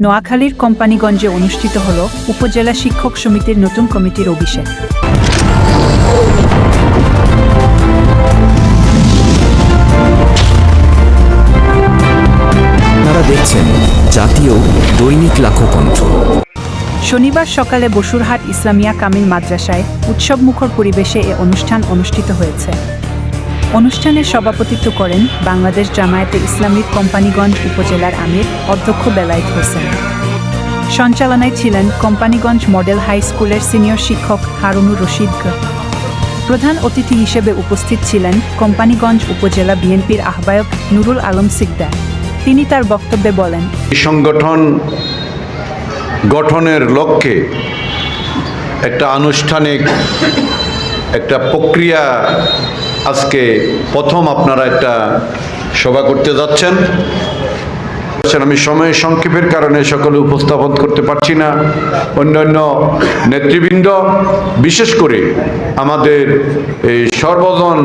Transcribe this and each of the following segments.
নোয়াখালীর কোম্পানিগঞ্জে অনুষ্ঠিত হল উপজেলা শিক্ষক সমিতির নতুন কমিটির অভিষেক। আপনারা দেখছেন জাতীয় দৈনিক লাখকণ্ঠ। শনিবার সকালে বসুরহাট ইসলামিয়া কামিল মাদ্রাসায় উৎসবমুখর পরিবেশে এ অনুষ্ঠান অনুষ্ঠিত হয়েছে। অনুষ্ঠানে সভাপতিত্ব করেন বাংলাদেশ জামায়াতে ইসলামীর কোম্পানিগঞ্জ উপজেলার আমির অধ্যক্ষ বেলায়েত হোসেন। সঞ্চালনায় ছিলেন কোম্পানিগঞ্জ মডেল হাই স্কুলের সিনিয়র শিক্ষক হারুনুর রশিদ। প্রধান অতিথি হিসেবে উপস্থিত ছিলেন কোম্পানিগঞ্জ উপজেলা বিএনপির আহ্বায়ক নুরুল আলম সিকদার। তিনি তার বক্তব্যে বলেন, সংগঠন গঠনের লক্ষ্যে একটা আনুষ্ঠানিক একটা প্রক্রিয়া আজকে প্রথম আপনারা একটা সভা করতে যাচ্ছেন। আমি সময় সংক্ষেপের কারণে সকলে উপস্থাপন করতে পারছি না। অন্যান্য নেতৃবৃন্দ, বিশেষ করে আমাদের এই সর্বজন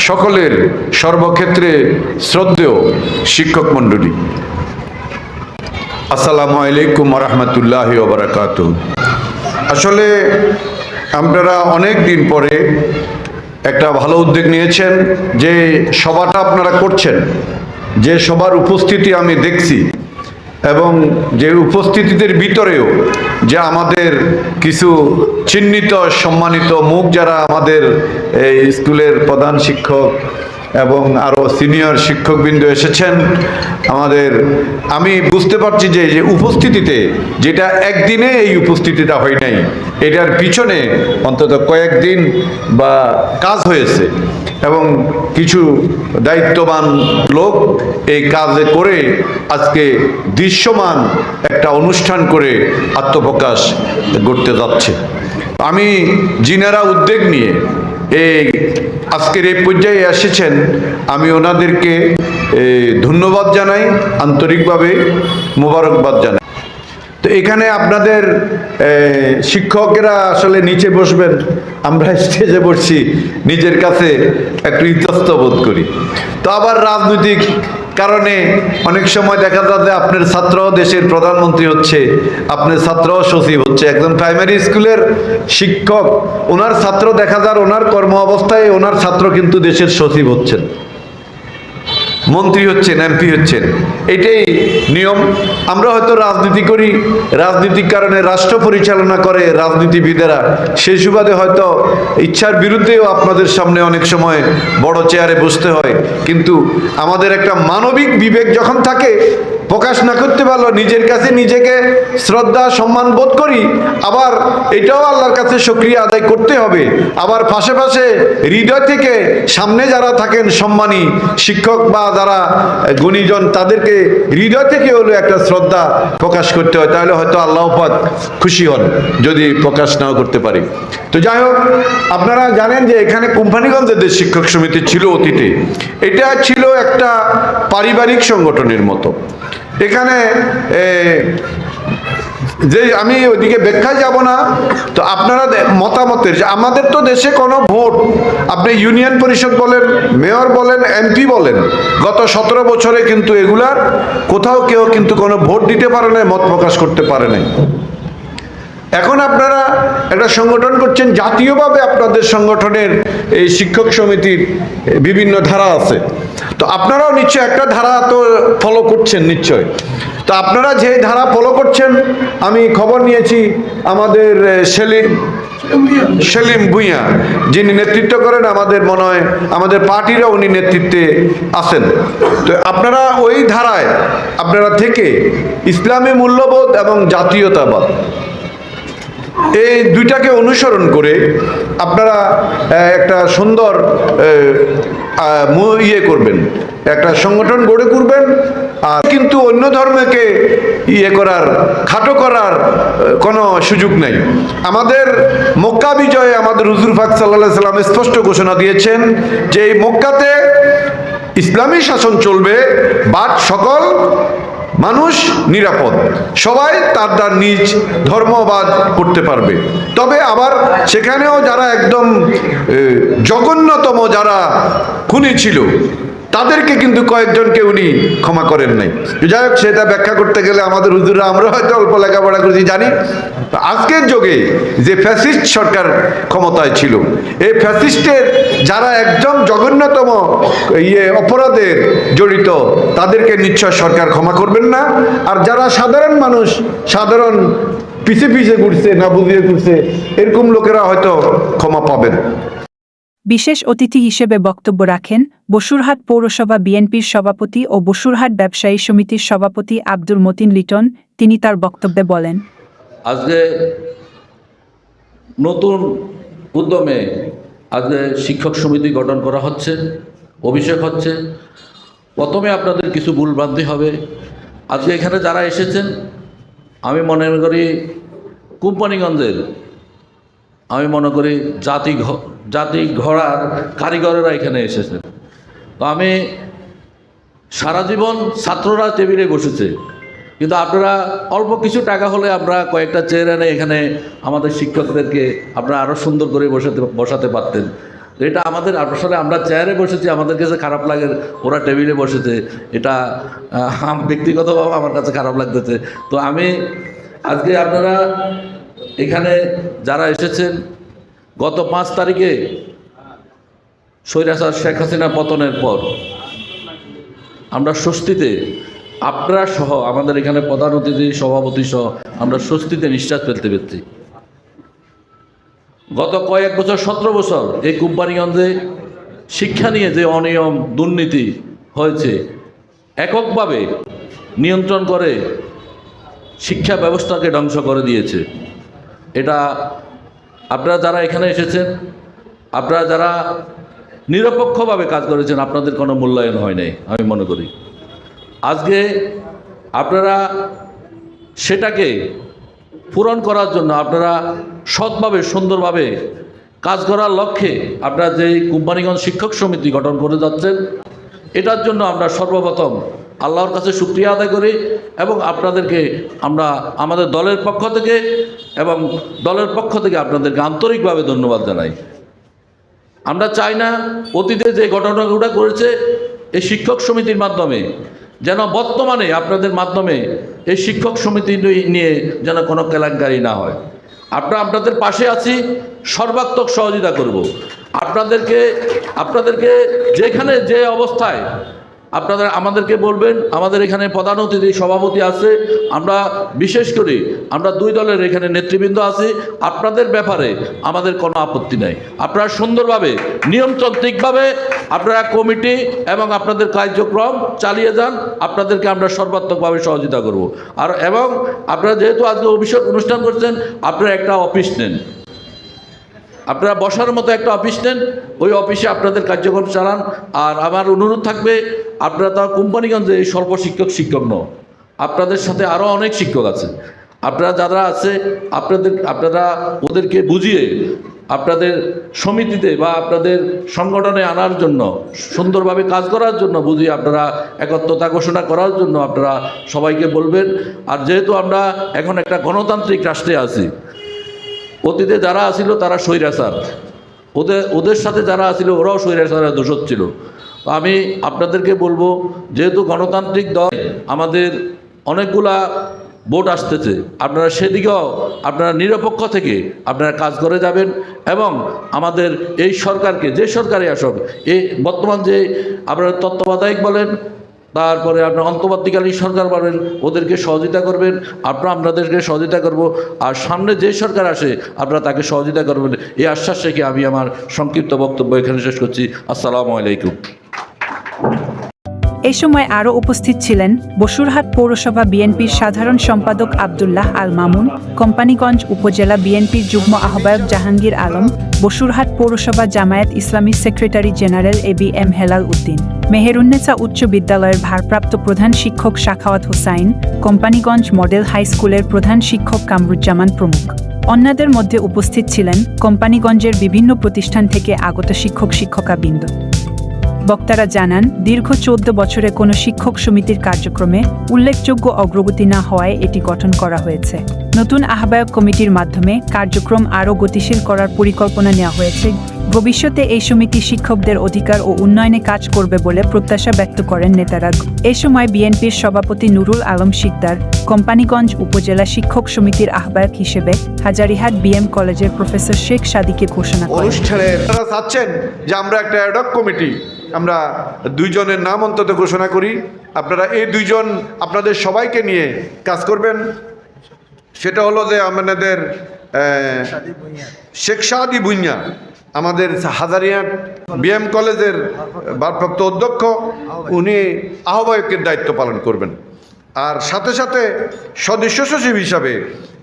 সকলের সর্বক্ষেত্রে শ্রদ্ধেয় শিক্ষক মণ্ডলী, আসসালামু আলাইকুম রহমতুল্লাহি ওয়া বারাকাতুহু। আসলে আপনারা অনেক দিন পরে একটা ভালো উদ্যোগ নিয়েছেন যে সভাটা আপনারা করছেন, যে সবার উপস্থিতি আমি দেখছি এবং যে উপস্থিতিদের ভিতরেও যে আমাদের কিছু চিহ্নিত সম্মানিত মুখ যারা আমাদের এই স্কুলের প্রধান শিক্ষক এবং আরও সিনিয়র শিক্ষকবৃন্দ এসেছেন আমাদের, আমি বুঝতে পারছি যে উপস্থিতিতে যেটা একদিনে এই উপস্থিতিটা হয় নাই, এটার পিছনে অন্তত কয়েকদিন বা কাজ হয়েছে এবং কিছু দায়িত্ববান লোক এই কাজে করে আজকে দৃশ্যমান একটা অনুষ্ঠান করে আত্মপ্রকাশ করতে যাচ্ছে। আমি যিনারা উদ্যোগ নিয়ে এই আজকের এই পর্যায়ে এসেছেন, আমি ওনাদেরকে ধন্যবাদ জানাই, আন্তরিকভাবে মোবারকবাদ জানাই। তো এখানে আপনাদের শিক্ষকেরা আসলে নিচে বসবেন, আমরা স্টেজে বসছি, নিজের কাছে একটু ইতস্ত বোধ করি। তো আবার রাজনৈতিক কারণে অনেক সময় দেখা যায় যে আপনার ছাত্র দেশের প্রধানমন্ত্রী হচ্ছে, আপনার ছাত্র সচিব হচ্ছে। একজন প্রাইমারি স্কুলের শিক্ষক, ওনার ছাত্র দেখা যায় ওনার কর্ম অবস্থায় ওনার ছাত্র কিন্তু দেশের সচিব হচ্ছেন, মন্ত্রী হচ্ছেন, এমপি হচ্ছেন। এটাই নিয়ম। আমরা হয়তো রাজনীতি করি, রাজনীতির কারণে রাষ্ট্র পরিচালনা করে রাজনীতিবিদেরা, সেই সুবাদে হয়তো ইচ্ছার বিরুদ্ধেও আপনাদের সামনে অনেক সময় বড় চেয়ারে বসতে হয়। কিন্তু আমাদের একটা মানবিক বিবেক যখন থাকে, প্রকাশ না করতে পারলো নিজের কাছে নিজেকে শ্রদ্ধা সম্মান বোধ করি, আবার এটাও আল্লাহর কাছে শুকরিয়া আদায় করতে হবে। আবার পাশে পাশে হৃদয় থেকে সামনে যারা থাকেন সম্মানী শিক্ষক বা যারা গুণীজন, তাদেরকে হৃদয় থেকে হলো একটা শ্রদ্ধা প্রকাশ করতে হয়, তাহলে হয়তো আল্লাহ পাক খুশি হন যদি প্রকাশ নাও করতে পারি। তো যাই হোক, আপনারা জানেন যে এখানে কোম্পানিগঞ্জের যে শিক্ষক সমিতি ছিল অতীতে, এটা ছিল একটা পারিবারিক সংগঠনের মতো। এখানে যে আমি ওইদিকে ব্যাখ্যায় যাব না, তো আপনারা মতামতের যে আমাদের তো দেশে কোনো ভোট, আপনি ইউনিয়ন পরিষদ বলেন, মেয়র বলেন, এমপি বলেন, গত 17 বছরে কিন্তু এগুলার কোথাও কেউ কিন্তু কোনো ভোট দিতে পারে নাই, মত প্রকাশ করতে পারে নাই। এখন আপনারা একটা সংগঠন করছেন জাতীয়ভাবে, আপনাদের সংগঠনের এই শিক্ষক সমিতির বিভিন্ন ধারা আছে, তো আপনারাও নিশ্চয় একটা ধারা তো ফলো করছেন নিশ্চয়। তো আপনারা যে ধারা ফলো করছেন, আমি খবর নিয়েছি আমাদের সেলিম ভুঁইয়া যিনি নেতৃত্ব করেন, আমাদের মনে হয় আমাদের পার্টিরা উনি নেতৃত্বে আছেন। তো আপনারা ওই ধারায় আপনারা থেকে ইসলামী মূল্যবোধ এবং জাতীয়তাবাদ এই দুইটাকে অনুসরণ করে আপনারা একটা সুন্দর করবেন, একটা সংগঠন গড়ে তুলবেন। আর কিন্তু অন্য ধর্মকে করার, খাটো করার কোনো সুযোগ নেই। আমাদের মক্কা বিজয়ে আমাদের হুজুর পাক সাল্লাল্লাহু আলাইহি সাল্লাম স্পষ্ট ঘোষণা দিয়েছেন যে এই মক্কাতে ইসলামী শাসন চলবে, বাট সকল মানুষ নিরাপদ, সবাই তার তার নিজ ধর্মবাদ করতে পারবে। তবে আবার সেখানেও যারা একদম জঘন্যতম যারা খুনি ছিল তাদেরকে কিন্তু কয়েকজনকে উনি ক্ষমা করেন নাই। যাই হোক, সেটা ব্যাখ্যা করতে গেলে আমাদের হুজুররা, আমরা হয়তো অল্প লেখাপড়া করেছি জানি। আজকের যুগে যে ফ্যাসিস্ট সরকার ক্ষমতায় ছিল, এই ফ্যাসিস্টের যারা একদম জঘন্যতম অপরাধের জড়িত, তাদেরকে নিশ্চয় সরকার ক্ষমা করবেন না। আর যারা সাধারণ মানুষ, সাধারণ পিছে পিছে ঘুরছে, না বুঝিয়ে ঘুরছে, এরকম লোকেরা হয়তো ক্ষমা পাবেন। বিশেষ অতিথি হিসেবে বক্তব্য রাখেন বসুরহাট পৌরসভা বিএনপির সভাপতি ও বসুরহাট ব্যবসায়ী সমিতির সভাপতি আব্দুল মতিন লিটন। তিনি তার বক্তব্যে বলেন, আজকে নতুন উদ্যমে আজকে শিক্ষক সমিতি গঠন করা হচ্ছে, অভিষেক হচ্ছে। প্রথমে আপনাদের কিছু ভুলভ্রান্তি হবে। আজকে এখানে যারা এসেছেন, আমি মনে করি কোম্পানিগঞ্জের, আমি মনে করি জাতি ঘোড়ার কারিগরেরা এখানে এসেছেন। তো আমি সারা জীবন ছাত্ররা টেবিলে বসেছে, কিন্তু আপনারা অল্প কিছু টাকা হলে আমরা কয়েকটা চেয়ার এনে এখানে আমাদের শিক্ষকদেরকে আপনারা আরও সুন্দর করে বসাতে পারতেন। এটা আমাদের আসলে আমরা চেয়ারে বসেছি, আমাদের কাছে খারাপ লাগে, ওরা টেবিলে বসেছে, এটা ব্যক্তিগতভাবে আমার কাছে খারাপ লাগতেছে। তো আমি আজকে আপনারা এখানে যারা এসেছেন, গত 5 তারিখে স্বৈরাচার শেখ হাসিনা পতনের পর আমরা স্বস্তিতে, আপনারা সহ আমাদের এখানে প্রধান অতিথি সভাপতি সহ আমরা স্বস্তিতে নিঃশ্বাস ফেলতে পেরেছি। গত কয়েক বছর, 17 বছর এই কোম্পানিগঞ্জে শিক্ষা নিয়ে যে অনিয়ম দুর্নীতি হয়েছে, এককভাবে নিয়ন্ত্রণ করে শিক্ষা ব্যবস্থাকে ধ্বংস করে দিয়েছে। এটা আপনারা যারা এখানে এসেছেন, আপনারা যারা নিরপেক্ষভাবে কাজ করেছেন, আপনাদের কোনো মূল্যায়ন হয় নাই আমি মনে করি। আজকে আপনারা সেটাকে পূরণ করার জন্য, আপনারা সৎভাবে সুন্দরভাবে কাজ করার লক্ষ্যে আপনারা যে কোম্পানিগঞ্জ শিক্ষক সমিতি গঠন করে যাচ্ছেন, এটার জন্য আমরা সর্বপ্রথম আল্লাহর কাছে শুকরিয়া আদায় করি এবং আপনাদেরকে আমরা আমাদের দলের পক্ষ থেকে আপনাদেরকে আন্তরিকভাবে ধন্যবাদ জানাই। আমরা চাই না অতীতে যে ঘটনাগুলো করেছে এই শিক্ষক সমিতির মাধ্যমে, যেন বর্তমানে আপনাদের মাধ্যমে এই শিক্ষক সমিতি নিয়ে যেন কোনো কেলেঙ্কারি না হয়। আপনাদের পাশে আছি, সর্বাত্মক সহযোগিতা করব। আপনাদেরকে যেখানে যে অবস্থায় আমাদেরকে বলবেন। আমাদের এখানে প্রধান অতিথি সভাপতি আছে, আমরা বিশেষ করে আমরা 2 দলের এখানে নেতৃবৃন্দ আছি। আপনাদের ব্যাপারে আমাদের কোনো আপত্তি নাই। আপনারা সুন্দরভাবে নিয়মতান্ত্রিকভাবে আপনারা কমিটি এবং আপনাদের কার্যক্রম চালিয়ে যান। আপনাদেরকে আমরা সর্বাত্মকভাবে সহযোগিতা করব। এবং আপনারা যেহেতু আজকে অভিষেক অনুষ্ঠান করছেন, আপনারা একটা অফিস নেন, আপনারা বসার মতো একটা অফিস নেন, ওই অফিসে আপনাদের কার্যক্রম চালান। আর আমার অনুরোধ থাকবে, আপনারা তো কোম্পানিগঞ্জে এই স্বল্প শিক্ষক নয়, আপনাদের সাথে আরও অনেক শিক্ষক আছে। আপনারা যারা আছে আপনারা ওদেরকে বুঝিয়ে আপনাদের সমিতিতে বা আপনাদের সংগঠনে আনার জন্য, সুন্দরভাবে কাজ করার জন্য বুঝিয়ে আপনারা একত্রতা ঘোষণা করার জন্য আপনারা সবাইকে বলবেন। আর যেহেতু আমরা এখন একটা গণতান্ত্রিক রাষ্ট্রে আছি, অতীতে যারা আসিল তারা স্বৈরাচার, ওদের সাথে যারা আসিল ওরাও স্বৈরাচারের দোষর ছিল। আমি আপনাদেরকে বলবো, যেহেতু গণতান্ত্রিক দল, আমাদের অনেকগুলা ভোট আসতেছে, আপনারা সেদিকেও আপনারা নিরপেক্ষ থেকে আপনারা কাজ করে যাবেন এবং আমাদের এই সরকারকে, যে সরকারই আসুক, এই বর্তমান যে আপনারা তত্ত্বাবধায়ক বলেন, তারপরে আপনার অন্তর্বর্তীকালীন সরকার বলেন, ওদেরকে সহযোগিতা করবেন, আপনাদেরকে সহযোগিতা করব। আর সামনে যে সরকার আসে আপনারা তাকে সহযোগিতা করবেন, এই আশ্বাস রেখে আমি আমার সংক্ষিপ্ত বক্তব্য এখানে শেষ করছি। আসসালামু আলাইকুম। এই সময় আরও উপস্থিত ছিলেন বসুরহাট পৌরসভা বিএনপির সাধারণ সম্পাদক আব্দুল্লাহ আল মামুন, কোম্পানিগঞ্জ উপজেলা বিএনপির যুগ্ম আহ্বায়ক জাহাঙ্গীর আলম, বসুরহাট পৌরসভা জামায়াত ইসলামীর secretary general ABM Helal Uddin, Meherunnesa উচ্চ বিদ্যালয়ের ভারপ্রাপ্ত প্রধান শিক্ষক সাখাওয়াত হোসাইন, কোম্পানিগঞ্জ মডেল হাই স্কুলের প্রধান শিক্ষক কামরুজ্জামান প্রমুখ। অন্যদের মধ্যে উপস্থিত ছিলেন কোম্পানিগঞ্জের বিভিন্ন প্রতিষ্ঠান থেকে আগত শিক্ষকবৃন্দ। বক্তারা জানান, দীর্ঘ 14 বছরে কোনো শিক্ষক সমিতির কার্যক্রমে উল্লেখযোগ্য অগ্রগতি না হওয়ায় এটি গঠন করা হয়েছে। নতুন আহ্বায়ক কমিটির মাধ্যমে কার্যক্রম আরও গতিশীল করার পরিকল্পনা নেওয়া হয়েছে। ভবিষ্যতে এই সমিতি শিক্ষকদের অধিকার ও উন্নয়নে কাজ করবে বলে প্রত্যাশা ব্যক্ত করেন নেতারা। এ সময় বিএনপির সভাপতি নুরুল আলম শিকদার, কোম্পানীগঞ্জ উপজেলা শিক্ষক সমিতির আহ্বায়ক হিসেবে হাজারিহাট বিএম কলেজের প্রফেসর শেখ সাদিকে ঘোষণা করেন। অনুষ্ঠানে তারা চাচ্ছেন যে আমরা একটা অ্যাডহক কমিটি, আমরা দুইজনের নাম অন্তত ঘোষণা করি। আপনারা এই দুইজন আপনাদের সবাইকে নিয়ে কাজ করবেন। সেটা হলো যে আমাদের শেখ সাদি ভুঁইয়া, আমাদের হাজারিহাট বিএম কলেজের ভারপ্রাপ্ত অধ্যক্ষ, উনি আহ্বায়কের দায়িত্ব পালন করবেন। আর সাথে সাথে সদস্য সচিব হিসাবে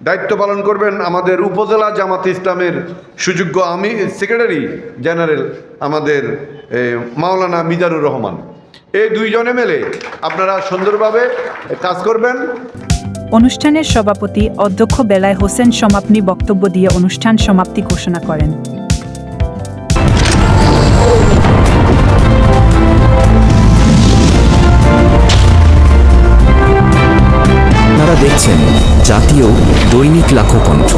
দায়িত্ব পালন করবেন আমাদের উপজেলা জামাত ইসলামের সুযোগ্য সেক্রেটারি জেনারেল আমাদের মাওলানা মিজানুর রহমান। এই দুইজনে মিলে আপনারা সুন্দরভাবে কাজ করবেন। অনুষ্ঠানের সভাপতি অধ্যক্ষ বেলায় হোসেন সমাপনী বক্তব্য দিয়ে অনুষ্ঠান সমাপ্তি ঘোষণা করেন। আপনারা দেখছেন জাতীয় দৈনিক লাখো কণ্ঠ।